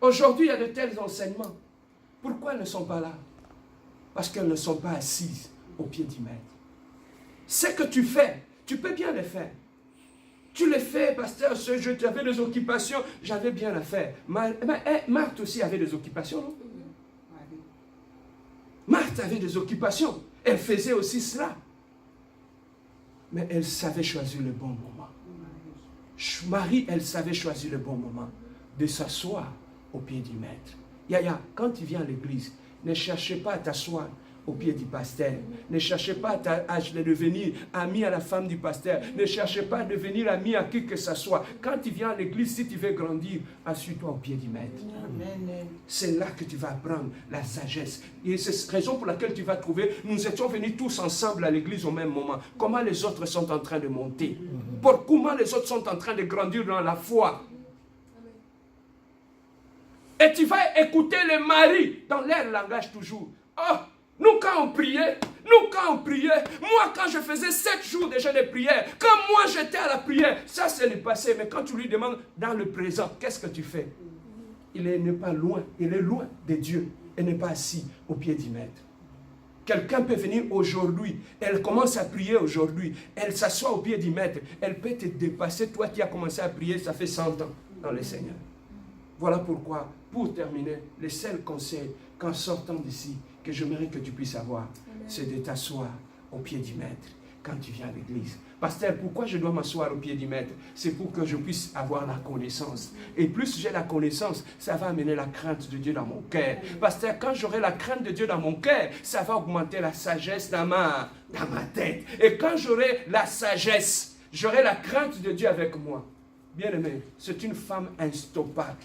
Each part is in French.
Aujourd'hui, il y a de tels enseignements. Pourquoi elles ne sont pas là? Parce qu'elles ne sont pas assises au pied du maître. Ce que tu fais, tu peux bien le faire. Tu le fais, pasteur, tu avais des occupations, j'avais bien à faire. Marthe aussi avait des occupations, non? Marthe avait des occupations. Elle faisait aussi cela. Mais elle savait choisir le bon moment. Marie, elle savait choisir le bon moment de s'asseoir au pied du maître. Yaya, quand tu viens à l'église, ne cherchez pas à t'asseoir au pied du pasteur. Ne cherchez pas à devenir ami à la femme du pasteur. Ne cherchez pas à devenir ami à qui que ce soit. Quand tu viens à l'église, si tu veux grandir, assieds-toi au pied du maître. C'est là que tu vas apprendre la sagesse. Et c'est la raison pour laquelle tu vas trouver, nous étions venus tous ensemble à l'église au même moment. Comment les autres sont en train de monter. Comment les autres sont en train de grandir dans la foi. Et tu vas écouter les maris dans leur langage toujours. Oh, nous quand on priait, moi quand je faisais 7 jours déjà de prière, quand moi j'étais à la prière, ça c'est le passé, mais quand tu lui demandes dans le présent, qu'est-ce que tu fais? Il n'est pas loin, il est loin de Dieu, il n'est pas assis au pied du maître. Quelqu'un peut venir aujourd'hui, elle commence à prier aujourd'hui, elle s'assoit au pied du maître, elle peut te dépasser, toi qui as commencé à prier, ça fait 100 ans dans le Seigneur. Voilà pourquoi, pour terminer, le seul conseil qu'en sortant d'ici, que j'aimerais que tu puisses avoir, c'est de t'asseoir au pied du maître quand tu viens à l'église. Pasteur, pourquoi je dois m'asseoir au pied du maître? C'est pour que je puisse avoir la connaissance. Et plus j'ai la connaissance, ça va amener la crainte de Dieu dans mon cœur. Pasteur, quand j'aurai la crainte de Dieu dans mon cœur, ça va augmenter la sagesse dans ma tête. Et quand j'aurai la sagesse, j'aurai la crainte de Dieu avec moi. Bien-aimé, c'est une femme instoppable.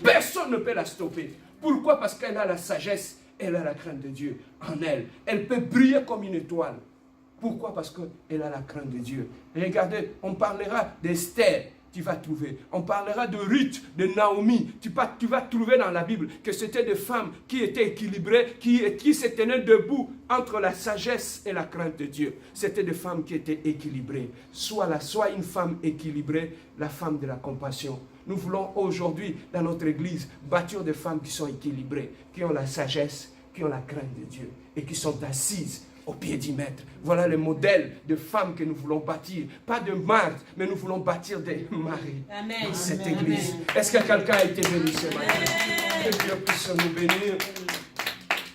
Personne ne peut la stopper. Pourquoi? Parce qu'elle a la sagesse, elle a la crainte de Dieu en elle. Elle peut briller comme une étoile. Pourquoi? Parce qu'elle a la crainte de Dieu. Et regardez, on parlera d'Esther, tu vas trouver. On parlera de Ruth, de Naomi. Tu vas trouver dans la Bible que c'était des femmes qui étaient équilibrées, qui se tenaient debout entre la sagesse et la crainte de Dieu. C'était des femmes qui étaient équilibrées. Soit une femme équilibrée, la femme de la compassion. Nous voulons aujourd'hui, dans notre église, bâtir des femmes qui sont équilibrées, qui ont la sagesse, qui ont la crainte de Dieu et qui sont assises au pied du maître. Voilà le modèle de femmes que nous voulons bâtir. Pas de Marthe, mais nous voulons bâtir des maris dans cette église. Est-ce que quelqu'un a été béni ce matin? Que Dieu puisse nous bénir.